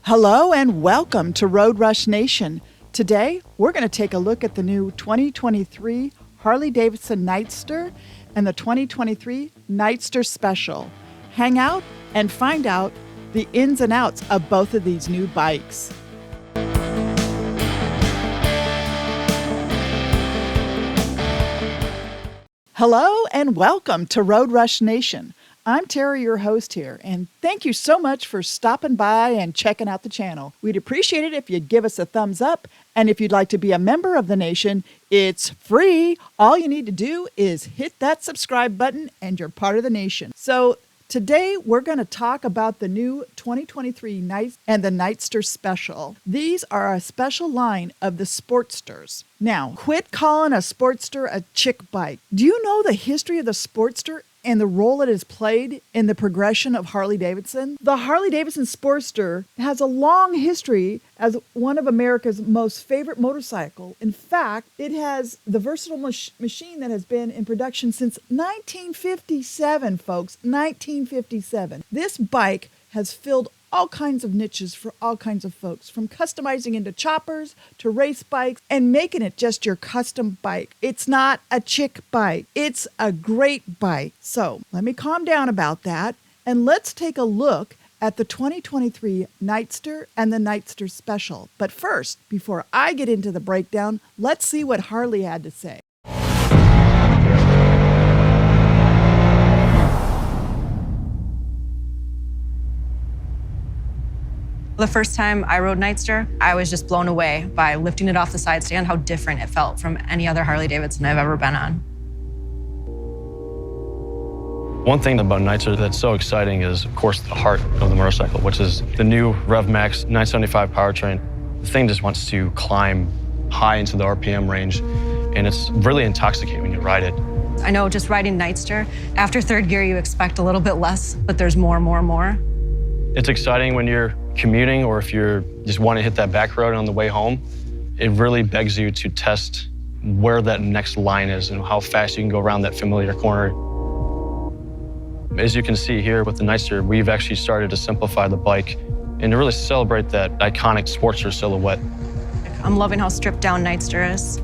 Hello and welcome to Road Rush Nation. Today, we're going to take a look at the new 2023 Harley Davidson Nightster and the 2023 Nightster Special. Hang out and find out the ins and outs of both of these new bikes. Hello and welcome to Road Rush Nation. I'm Terry, your host here, and thank you so much for stopping by and checking out the channel. We'd appreciate it if you'd give us a thumbs up, and if you'd like to be a member of the nation, it's free. All you need to do is hit that subscribe button and you're part of the nation. So today we're going to talk about the new 2023 Night and the Nightster Special. These are a special line of the Sportsters. Now, quit calling a Sportster a chick bike. Do you know the history of the Sportster and the role it has played in the progression of Harley Davidson? The Harley Davidson Sportster has a long history as one of America's most favorite motorcycle. In fact, it has the versatile machine that has been in production since 1957, folks, 1957. This bike has filled all kinds of niches for all kinds of folks, from customizing into choppers to race bikes and making it just your custom bike. It's not a chick bike. It's a great bike. So let me calm down about that and let's take a look at the 2023 Nightster and the Nightster Special. But first, before I get into the breakdown, let's see what Harley had to say. The first time I rode Nightster, I was just blown away by lifting it off the side stand, how different it felt from any other Harley Davidson I've ever been on. One thing about Nightster that's so exciting is, of course, the heart of the motorcycle, which is the new Rev Max 975 powertrain. The thing just wants to climb high into the RPM range, and it's really intoxicating when you ride it. I know just riding Nightster, after third gear, you expect a little bit less, but there's more. It's exciting when you're commuting or if you just want to hit that back road on the way home. It really begs you to test where that next line is and how fast you can go around that familiar corner. As you can see here with the Nightster, we've actually started to simplify the bike and to really celebrate that iconic Sportster silhouette. I'm loving how stripped down Nightster is.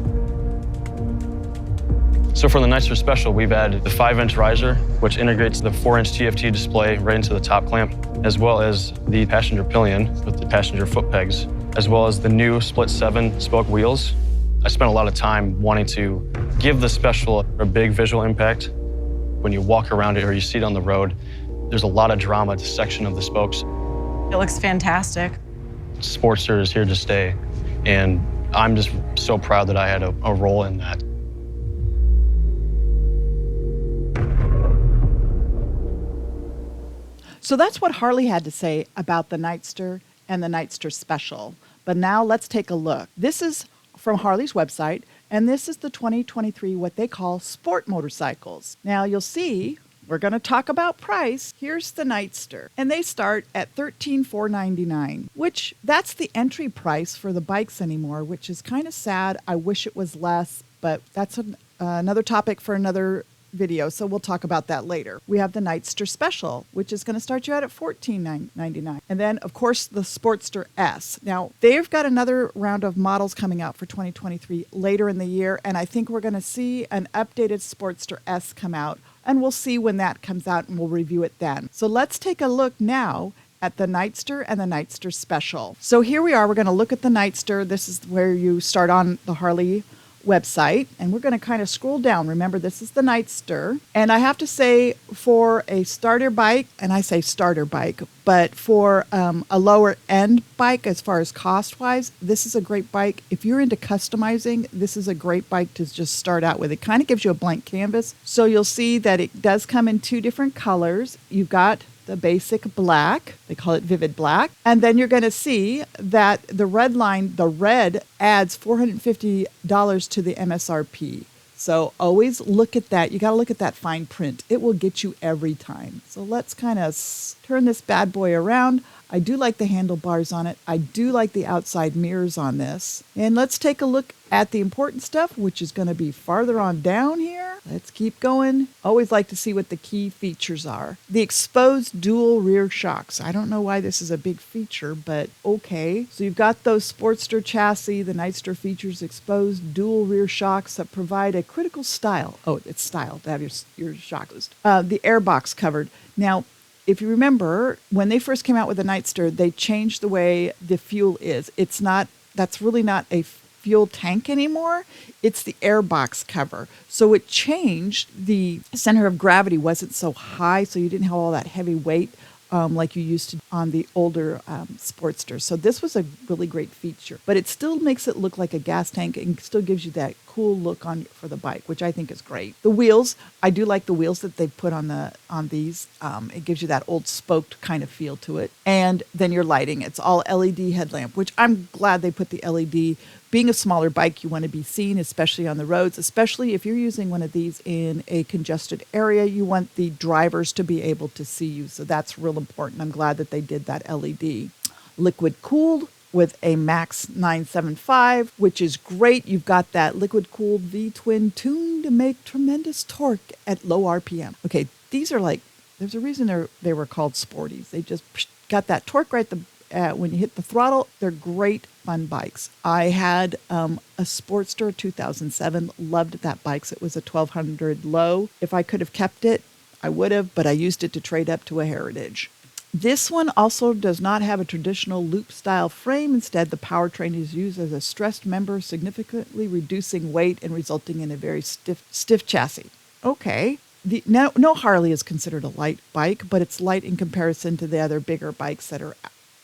So for the Nightster Special, we've added the 5-inch riser, which integrates the 4-inch TFT display right into the top clamp, as well as the passenger pillion with the passenger foot pegs, as well as the new split 7-spoke wheels. I spent a lot of time wanting to give the Special a big visual impact. When you walk around it or you see it on the road, there's a lot of drama to section of the spokes. It looks fantastic. Sportster is here to stay, and I'm just so proud that I had a role in that. So that's what Harley had to say about the Nightster and the Nightster Special. But now let's take a look. This is from Harley's website, and this is the 2023 what they call sport motorcycles. Now you'll see, we're going to talk about price. Here's the Nightster, and they start at $13,499, which that's the entry price for the bikes anymore, which is kind of sad. I wish it was less, but that's another topic for another video, so we'll talk about that later. We have the Nightster Special, which is going to start you out at $14,999. And then, of course, the Sportster S. Now, they've got another round of models coming out for 2023 later in the year, and I think we're going to see an updated Sportster S come out, and we'll see when that comes out, and we'll review it then. So let's take a look now at the Nightster and the Nightster Special. So here we are. We're going to look at the Nightster. This is where you start on the Harley website, and we're going to kind of scroll down. Remember, this is the Nightster, and I have to say, for a starter bike, and I say starter bike, but for a lower end bike as far as cost wise, this is a great bike. If you're into customizing, this is a great bike to just start out with. It kind of gives you a blank canvas. So you'll see that it does come in 2 different colors. You've got the basic black, they call it vivid black. And then you're going to see that the red line, the red adds $450 to the MSRP. So always look at that. You got to look at that fine print. It will get you every time. So let's kind of turn this bad boy around. I do like the handlebars on it. I do like the outside mirrors on this. And let's take a look at the important stuff, which is going to be farther on down here. Let's keep going. Always like to see what the key features are. The exposed dual rear shocks. I don't know why this is a big feature, but okay. So you've got those Sportster chassis, the Nightster Features exposed dual rear shocks that provide a critical style. Oh, it's style to have your shock exposed. The airbox covered. Now, if you remember, when they first came out with the Nightster, they changed the way the fuel is. That's really not a fuel tank anymore. It's the airbox cover. So it changed. The center of gravity wasn't so high, so you didn't have all that heavy weight like you used to on the older Sportsters. So this was a really great feature, but it still makes it look like a gas tank and still gives you that cool look for the bike, which I think is great. The wheels, I do like the wheels that they put on these. It gives you that old spoked kind of feel to it. And then your lighting, it's all LED headlamp, which I'm glad they put the LED. Being a smaller bike, you want to be seen, especially on the roads, especially if you're using one of these in a congested area. You want the drivers to be able to see you. So that's real important. I'm glad that they did that LED. Liquid cooled with a Max 975, which is great. You've got that liquid cooled V-twin tuned to make tremendous torque at low RPM. Okay, these are like, there's a reason they were called sporties. They just got that torque right when you hit the throttle. They're great fun bikes. I had a Sportster 2007, loved that bike. So it was a 1200 low. If I could have kept it, I would have, but I used it to trade up to a Heritage. This one also does not have a traditional loop-style frame. Instead, the powertrain is used as a stressed member, significantly reducing weight and resulting in a very stiff chassis. Okay. No Harley is considered a light bike, but it's light in comparison to the other bigger bikes that are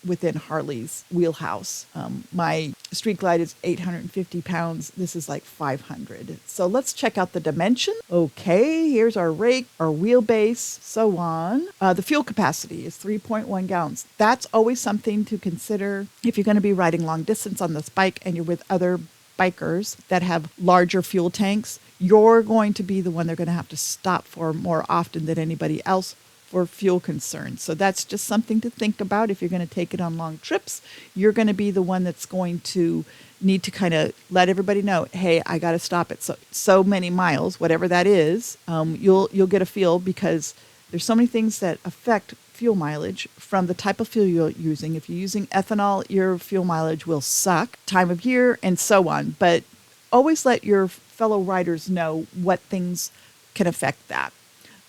within Harley's wheelhouse. My Street Glide is 850 pounds. This is like 500. So let's check out the dimension. Okay, here's our rake, our wheelbase, so on. The fuel capacity is 3.1 gallons. That's always something to consider if you're going to be riding long distance on this bike and you're with other bikers that have larger fuel tanks. You're going to be the one they're going to have to stop for more often than anybody else for fuel concerns. So that's just something to think about. If you're going to take it on long trips, you're going to be the one that's going to need to kind of let everybody know, hey, I got to stop at so many miles, whatever that is. You'll get a feel, because there's so many things that affect fuel mileage from the type of fuel you're using. If you're using ethanol, your fuel mileage will suck, time of year, and so on. But always let your fellow riders know what things can affect that.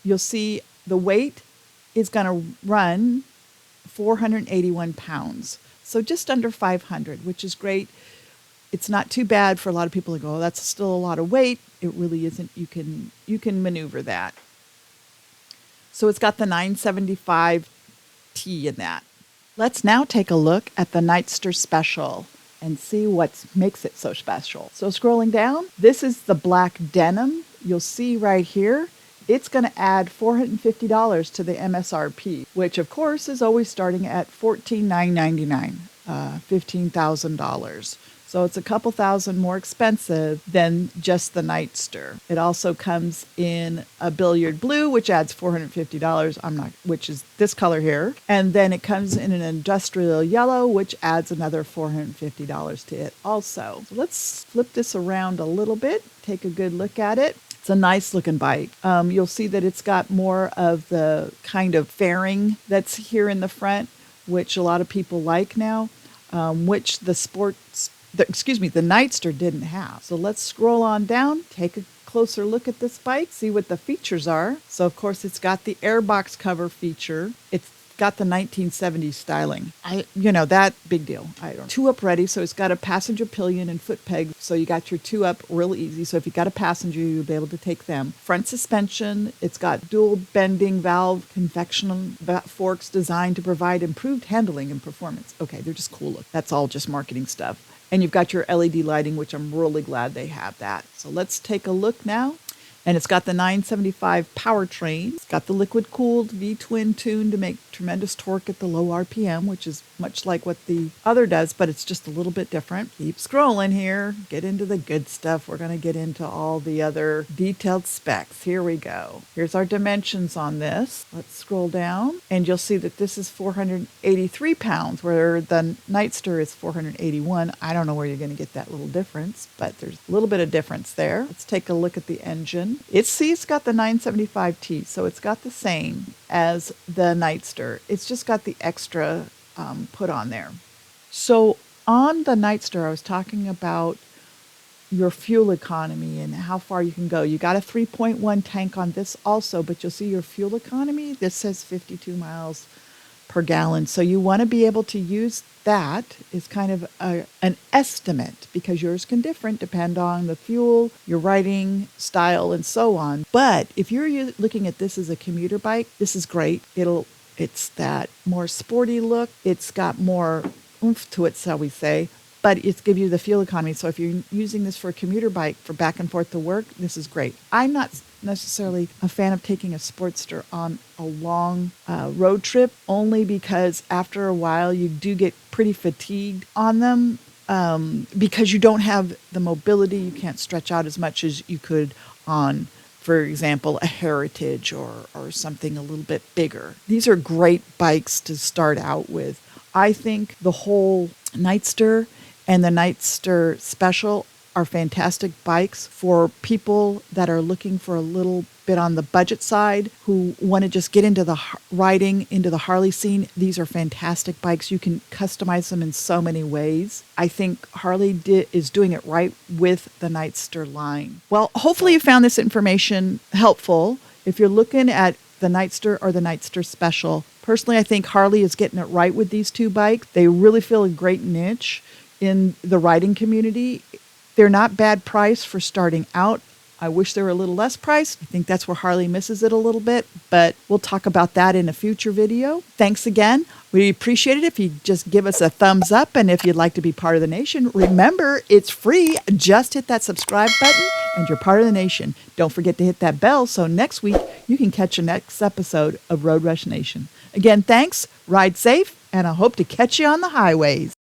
You'll see the weight is going to run 481 pounds. So just under 500, which is great. It's not too bad for a lot of people to go, oh, that's still a lot of weight. It really isn't. You can maneuver that. So it's got the 975T in that. Let's now take a look at the Nightster Special and see what makes it so special. So scrolling down, this is the black denim. You'll see right here, it's going to add $450 to the MSRP, which of course is always starting at $14,999, $15,000. So it's a couple thousand more expensive than just the Nightster. It also comes in a billiard blue, which adds $450, which is this color here. And then it comes in an industrial yellow, which adds another $450 to it also. So let's flip this around a little bit, take a good look at it. It's a nice looking bike. You'll see that it's got more of the kind of fairing that's here in the front, which a lot of people like now, which the Nightster didn't have. So let's scroll on down, take a closer look at this bike, see what the features are. So of course it's got the airbox cover feature. It's got the 1970s styling. That big deal. Two up ready. So it's got a passenger pillion and foot peg. So you got your two up real easy. So if you got a passenger, you'll be able to take them. Front suspension. It's got dual bending valve convection forks designed to provide improved handling and performance. Okay, they're just cool look. That's all just marketing stuff. And you've got your LED lighting, which I'm really glad they have that. So let's take a look now. And it's got the 975 powertrain. It's got the liquid-cooled V-twin tune to make tremendous torque at the low RPM, which is much like what the other does, but it's just a little bit different. Keep scrolling here. Get into the good stuff. We're going to get into all the other detailed specs. Here we go. Here's our dimensions on this. Let's scroll down, and you'll see that this is 483 pounds, where the Nightster is 481. I don't know where you're going to get that little difference, but there's a little bit of difference there. Let's take a look at the engine. It's got the 975T, so it's got the same as the Nightster. It's just got the extra put on there. So on the Nightster, I was talking about your fuel economy and how far you can go. You got a 3.1 tank on this also, but you'll see your fuel economy. This says 52 miles per gallon. So you want to be able to use that as kind of an estimate, because yours can depend on the fuel, your riding style, and so on. But if you're looking at this as a commuter bike, this is great. It's that more sporty look. It's got more oomph to it, shall we say, but it's give you the fuel economy. So if you're using this for a commuter bike for back and forth to work, this is great. I'm not necessarily a fan of taking a Sportster on a long road trip, only because after a while you do get pretty fatigued on them because you don't have the mobility. You can't stretch out as much as you could on, for example, a Heritage or something a little bit bigger. These are great bikes to start out with. I think the whole Nightster and the Nightster Special are fantastic bikes for people that are looking for a little bit on the budget side, who want to just get into the riding, into the Harley scene. These are fantastic bikes. You can customize them in so many ways. I think Harley is doing it right with the Nightster line. Well, hopefully you found this information helpful. If you're looking at the Nightster or the Nightster Special, personally, I think Harley is getting it right with these two bikes. They really fill a great niche in the riding community. They're not bad price for starting out. I wish they were a little less priced. I think that's where Harley misses it a little bit, but we'll talk about that in a future video. Thanks again. We appreciate it if you just give us a thumbs up, and if you'd like to be part of the nation, remember, it's free. Just hit that subscribe button and you're part of the nation. Don't forget to hit that bell so next week you can catch the next episode of Road Rush Nation. Again, thanks, ride safe, and I hope to catch you on the highways.